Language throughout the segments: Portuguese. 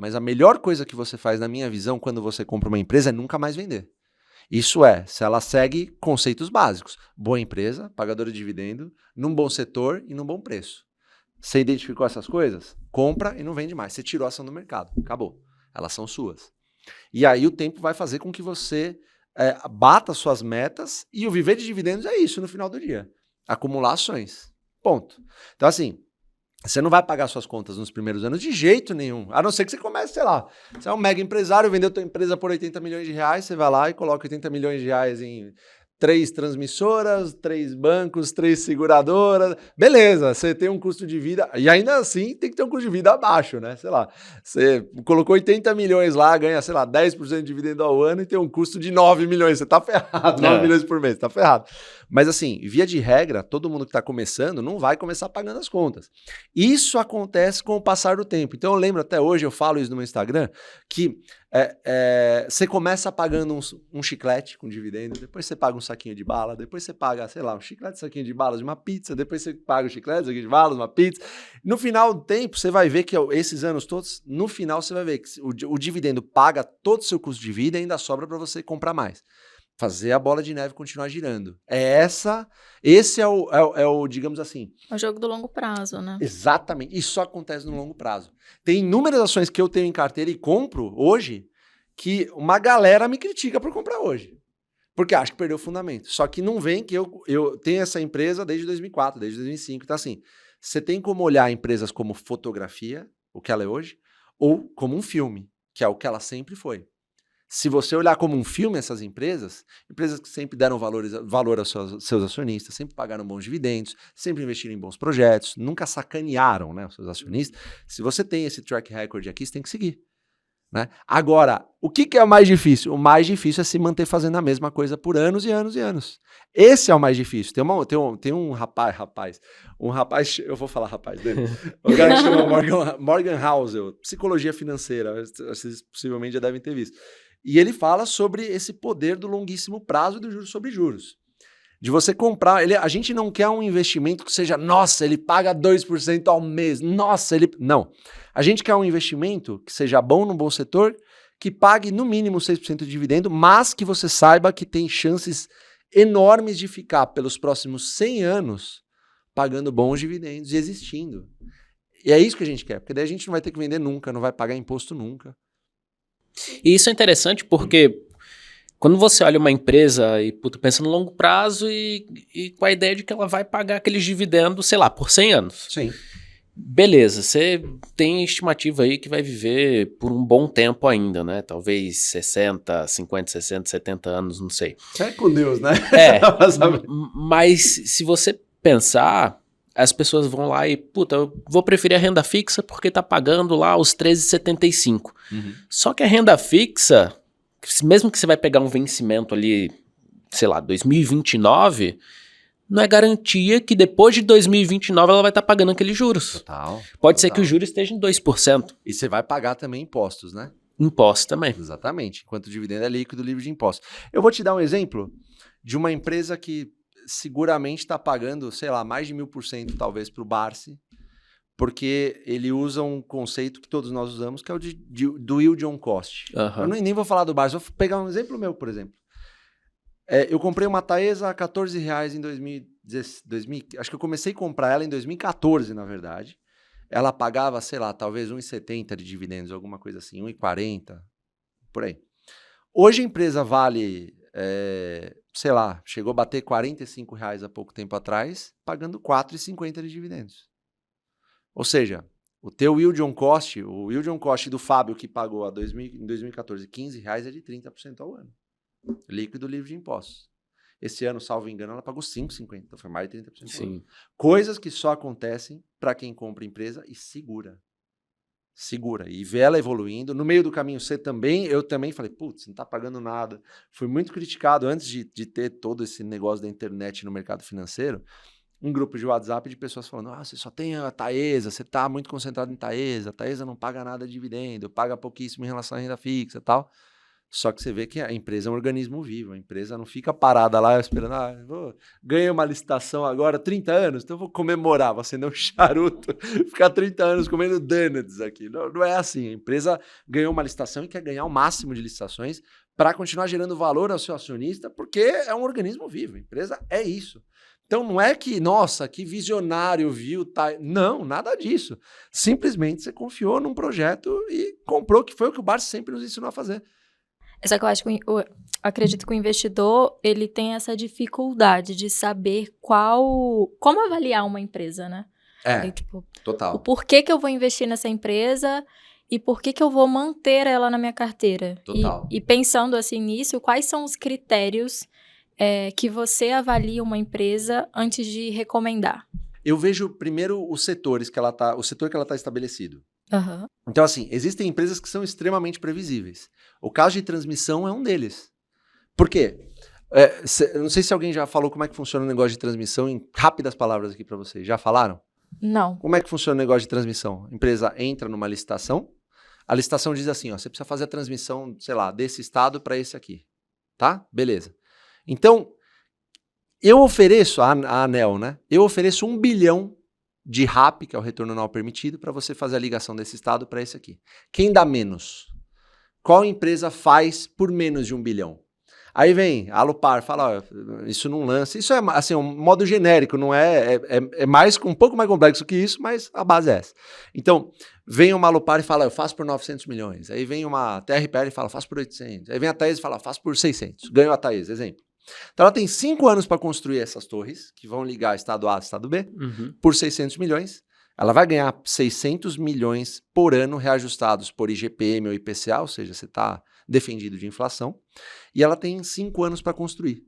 mas a melhor coisa que você faz, na minha visão, quando você compra uma empresa é nunca mais vender. Isso é, se ela segue conceitos básicos. Boa empresa, pagadora de dividendo, num bom setor e num bom preço. Você identificou essas coisas? Compra e não vende mais. Você tirou a ação do mercado. Acabou. Elas são suas. E aí o tempo vai fazer com que você bata suas metas, e o viver de dividendos é isso no final do dia. Acumular ações. Ponto. Então, assim, você não vai pagar suas contas nos primeiros anos de jeito nenhum. A não ser que você comece, sei lá, você é um mega empresário, vendeu tua empresa por 80 milhões de reais, você vai lá e coloca 80 milhões de reais em 3 transmissoras, 3 bancos, 3 seguradoras. Beleza, você tem um custo de vida, e ainda assim tem que ter um custo de vida abaixo, né? Sei lá, você colocou 80 milhões lá, ganha, sei lá, 10% de dividendo ao ano e tem um custo de 9 milhões. Você tá ferrado, 9 milhões por mês, tá ferrado. Mas assim, via de regra, todo mundo que está começando não vai começar pagando as contas. Isso acontece com o passar do tempo. Então eu lembro até hoje, eu falo isso no meu Instagram, que você começa pagando um chiclete com dividendo, depois você paga um saquinho de bala, depois você paga, sei lá, um chiclete, saquinho de balas de uma pizza, depois você paga o chiclete, saquinho de balas, uma pizza. No final do tempo, você vai ver que esses anos todos, no final você vai ver que o dividendo paga todo o seu custo de vida e ainda sobra para você comprar mais. Fazer a bola de neve continuar girando. Esse é o, digamos assim... É o jogo do longo prazo, né? Exatamente. Isso só acontece no longo prazo. Tem inúmeras ações que eu tenho em carteira e compro hoje que uma galera me critica por comprar hoje. Porque acha que perdeu o fundamento. Só que não vem que eu tenho essa empresa desde 2004, desde 2005. Então, assim, você tem como olhar empresas como fotografia, o que ela é hoje, ou como um filme, que é o que ela sempre foi. Se você olhar como um filme essas empresas que sempre deram valor aos seus acionistas, sempre pagaram bons dividendos, sempre investiram em bons projetos, nunca sacanearam, né, os seus acionistas. Se você tem esse track record aqui, você tem que seguir. Né? Agora, o que é o mais difícil? O mais difícil é se manter fazendo a mesma coisa por anos e anos e anos. Esse é o mais difícil. Tem um rapaz, eu vou falar rapaz dele, o cara que chama Morgan Housel, psicologia financeira, vocês possivelmente já devem ter visto. E ele fala sobre esse poder do longuíssimo prazo e do juros sobre juros. De você comprar, a gente não quer um investimento que seja, nossa, ele paga 2% ao mês, nossa, Não. A gente quer um investimento que seja bom no bom setor, que pague no mínimo 6% de dividendo, mas que você saiba que tem chances enormes de ficar pelos próximos 100 anos pagando bons dividendos e existindo. E é isso que a gente quer, porque daí a gente não vai ter que vender nunca, não vai pagar imposto nunca. E isso é interessante porque quando você olha uma empresa e pensa no longo prazo e com a ideia de que ela vai pagar aqueles dividendos, sei lá, por 100 anos. Sim. Beleza, você tem estimativa aí que vai viver por um bom tempo ainda, né? Talvez 60, 50, 60, 70 anos, não sei. É com Deus, né? Mas se você pensar, as pessoas vão lá e, eu vou preferir a renda fixa porque tá pagando lá os 13,75. Uhum. Só que a renda fixa, mesmo que você vai pegar um vencimento ali, sei lá, 2029, não é garantia que depois de 2029 ela vai estar pagando aqueles juros. Total. Pode ser que o juros esteja em 2%. E você vai pagar também impostos, né? Impostos também. Exatamente. Enquanto o dividendo é líquido, livre de impostos. Eu vou te dar um exemplo de uma empresa que seguramente está pagando, sei lá, mais de 1000% talvez para o Barsi, porque ele usa um conceito que todos nós usamos, que é o do yield on cost. Uhum. Eu nem vou falar do Barsi, vou pegar um exemplo meu, por exemplo. Eu comprei uma Taesa a R$14 em 2000, acho que eu comecei a comprar ela em 2014, na verdade. Ela pagava, sei lá, talvez 1,70 de dividendos, alguma coisa assim, 1,40, por aí. Hoje a empresa vale, sei lá, chegou a bater R$45 há pouco tempo atrás, pagando 4,50 de dividendos. Ou seja, o teu yield on cost, o yield on cost do Fábio, que pagou em 2014 R$15, é de 30% ao ano. Líquido livre de impostos. Esse ano, salvo engano, ela pagou 5,50, então foi mais de 30%. Sim. Coisas que só acontecem para quem compra empresa e segura. E vê ela evoluindo. No meio do caminho, eu também falei, putz, não tá pagando nada. Fui muito criticado antes de ter todo esse negócio da internet no mercado financeiro. Um grupo de WhatsApp de pessoas falando, você só tem a Taesa, você tá muito concentrado em Taesa, a Taesa não paga nada de dividendo, paga pouquíssimo em relação à renda fixa e tal. Só que você vê que a empresa é um organismo vivo, a empresa não fica parada lá esperando, ganhei uma licitação agora, 30 anos, então eu vou comemorar, vou acender um charuto, ficar 30 anos comendo donuts aqui. Não, não é assim, a empresa ganhou uma licitação e quer ganhar o máximo de licitações para continuar gerando valor ao seu acionista, porque é um organismo vivo, a empresa é isso. Então não é que, nossa, que visionário viu, tá? Não, nada disso. Simplesmente você confiou num projeto e comprou, que foi o que o Barsi sempre nos ensinou a fazer. Só que eu acho que acredito que o investidor, ele tem essa dificuldade de saber como avaliar uma empresa, né? É, Tipo, o total. porquê que eu vou investir nessa empresa e por que eu vou manter ela na minha carteira. Total. E pensando assim nisso, quais são os critérios que você avalia uma empresa antes de recomendar? Eu vejo primeiro os setores que ela tá, o setor que ela está estabelecido. Uhum. Então, assim, existem empresas que são extremamente previsíveis. O caso de transmissão é um deles. Por quê? Eu não sei se alguém já falou como é que funciona o negócio de transmissão em rápidas palavras aqui para vocês. Já falaram? Não. Como é que funciona o negócio de transmissão? A empresa entra numa licitação, a licitação diz assim, ó, você precisa fazer a transmissão, sei lá, desse estado para esse aqui. Tá? Beleza. Então, eu ofereço, a ANEEL, né? Eu ofereço 1 bilhão de RAP, que é o retorno anual permitido, para você fazer a ligação desse estado para esse aqui. Quem dá menos? Qual empresa faz por menos de 1 bilhão? Aí vem a Alupar, fala, ó, isso não lança. Isso é assim, um modo genérico, não é mais, um pouco mais complexo que isso, mas a base é essa. Então, vem uma Alupar e fala, eu faço por 900 milhões. Aí vem uma TRPL e fala, faço por 800. Aí vem a Taesa e fala, faço por 600. Ganhou a Taesa, exemplo. Então ela tem 5 anos para construir essas torres, que vão ligar estado A e estado B, por 600 milhões. Ela vai ganhar 600 milhões por ano reajustados por IGPM ou IPCA, ou seja, você está defendido de inflação. E ela tem 5 anos para construir.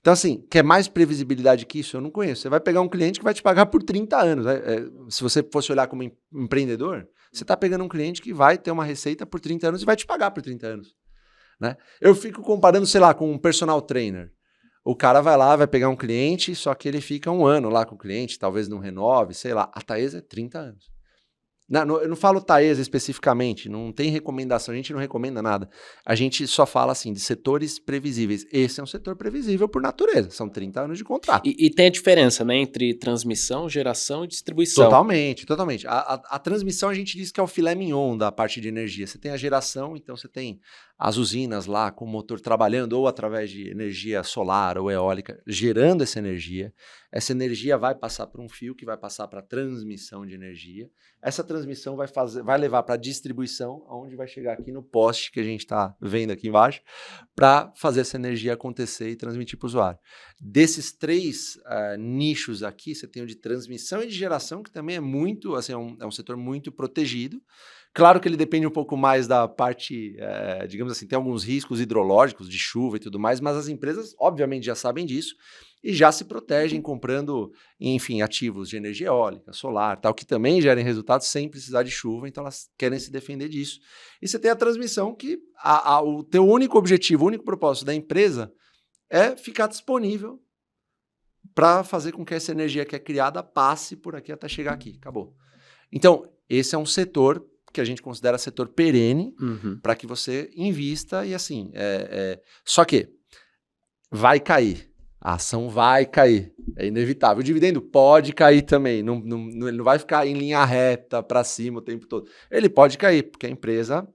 Então, assim, quer mais previsibilidade que isso? Eu não conheço. Você vai pegar um cliente que vai te pagar por 30 anos. Se você fosse olhar como empreendedor, você está pegando um cliente que vai ter uma receita por 30 anos e vai te pagar por 30 anos. Né? Eu fico comparando, sei lá, com um personal trainer. O cara vai lá, vai pegar um cliente, só que ele fica 1 ano lá com o cliente, talvez não renove, sei lá. A Taesa é 30 anos. Eu não falo Taesa especificamente, não tem recomendação, a gente não recomenda nada. A gente só fala assim de setores previsíveis. Esse é um setor previsível por natureza, são 30 anos de contrato. E tem a diferença, né, entre transmissão, geração e distribuição. Totalmente, totalmente. A transmissão a gente diz que é o filé mignon da parte de energia. Você tem a geração, então você tem as usinas lá com o motor trabalhando ou através de energia solar ou eólica, gerando essa energia. Essa energia vai passar por um fio que vai passar para a transmissão de energia. Essa transmissão vai levar para a distribuição, onde vai chegar aqui no poste que a gente está vendo aqui embaixo, para fazer essa energia acontecer e transmitir para o usuário. Desses 3 nichos aqui, você tem o de transmissão e de geração, que também é muito, assim, é um setor muito protegido. Claro que ele depende um pouco mais da parte, digamos assim, tem alguns riscos hidrológicos, de chuva e tudo mais, mas as empresas, obviamente, já sabem disso e já se protegem comprando, enfim, ativos de energia eólica, solar, tal, que também gerem resultados sem precisar de chuva, então elas querem se defender disso. E você tem a transmissão que o teu único objetivo, o único propósito da empresa é ficar disponível para fazer com que essa energia que é criada passe por aqui até chegar aqui. Acabou. Então, esse é um setor que a gente considera setor perene para que você invista e assim, só que vai cair. A ação vai cair, é inevitável. O dividendo pode cair também, ele não vai ficar em linha reta para cima o tempo todo. Ele pode cair, porque a empresa,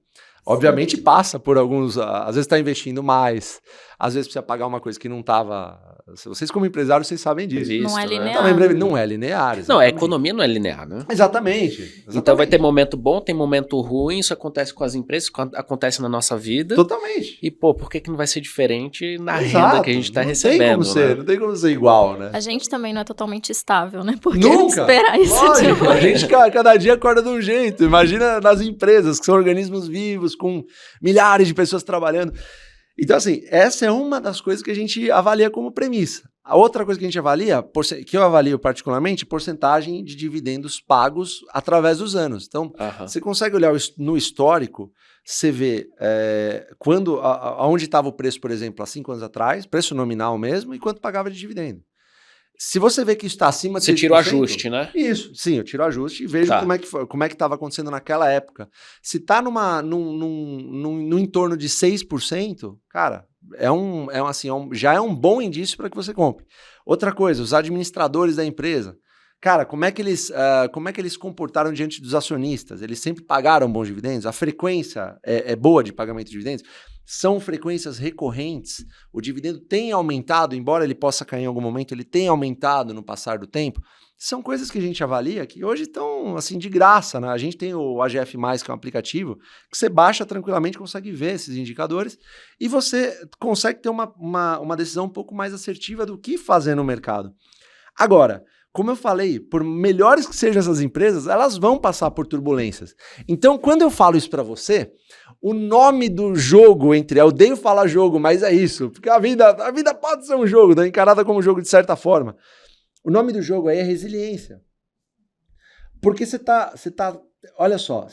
obviamente, passa por alguns... Às vezes está investindo mais, às vezes precisa pagar uma coisa que não estava... Vocês como empresários, vocês sabem disso. Não é linear. Também não é linear. Não, a economia não é linear, né? Exatamente. Então vai ter momento bom, tem momento ruim, isso acontece com as empresas, acontece na nossa vida. Totalmente. E, pô, por que não vai ser diferente na renda que a gente está recebendo? Não tem como ser igual, né? A gente também não é totalmente estável, né? Porque Nunca! esperar isso Lógico, a gente cada dia acorda de um jeito. Imagina nas empresas, que são organismos vivos, com milhares de pessoas trabalhando. Então, assim, essa é uma das coisas que a gente avalia como premissa. A outra coisa que a gente avalia, que eu avalio particularmente, porcentagem de dividendos pagos através dos anos. Então, você consegue olhar no histórico, você vê aonde estava o preço, por exemplo, há 5 anos atrás, preço nominal mesmo, e quanto pagava de dividendo. Se você vê que isso está acima de 6%... Você tira o ajuste, né? Isso, sim, eu tiro o ajuste e vejo Tá. como é que estava acontecendo naquela época. Se está num entorno de 6%, cara, já é um bom indício para que você compre. Outra coisa, os administradores da empresa. Cara, como é que eles comportaram diante dos acionistas? Eles sempre pagaram bons dividendos? A frequência é boa de pagamento de dividendos? São frequências recorrentes? O dividendo tem aumentado, embora ele possa cair em algum momento, ele tem aumentado no passar do tempo? São coisas que a gente avalia que hoje estão assim de graça, né? A gente tem o AGF+, que é um aplicativo, que você baixa tranquilamente, consegue ver esses indicadores e você consegue ter uma decisão um pouco mais assertiva do que fazer no mercado. Agora, como eu falei, por melhores que sejam essas empresas, elas vão passar por turbulências. Então, quando eu falo isso para você, o nome do jogo eu odeio falar jogo, mas é isso, porque a vida pode ser um jogo, né? Encarada como um jogo de certa forma. O nome do jogo aí é resiliência. Porque olha só,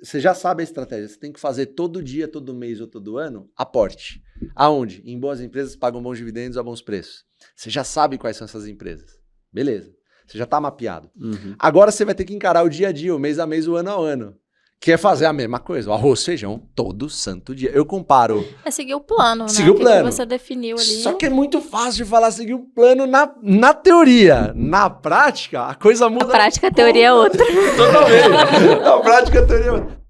você já sabe a estratégia, você tem que fazer todo dia, todo mês ou todo ano, aporte. Aonde? Em boas empresas pagam bons dividendos a bons preços. Você já sabe quais são essas empresas. Beleza. Você já está mapeado. Uhum. Agora você vai ter que encarar o dia a dia, o mês a mês, o ano a ano. Que é fazer a mesma coisa, o arroz, feijão, todo santo dia. Eu comparo... É seguir o plano, né? Seguir o plano. Que você definiu ali. Só que é muito fácil de falar seguir o plano na teoria. Na prática, a coisa muda... Na prática, a teoria é outra. Totalmente. Na prática, a teoria é outra.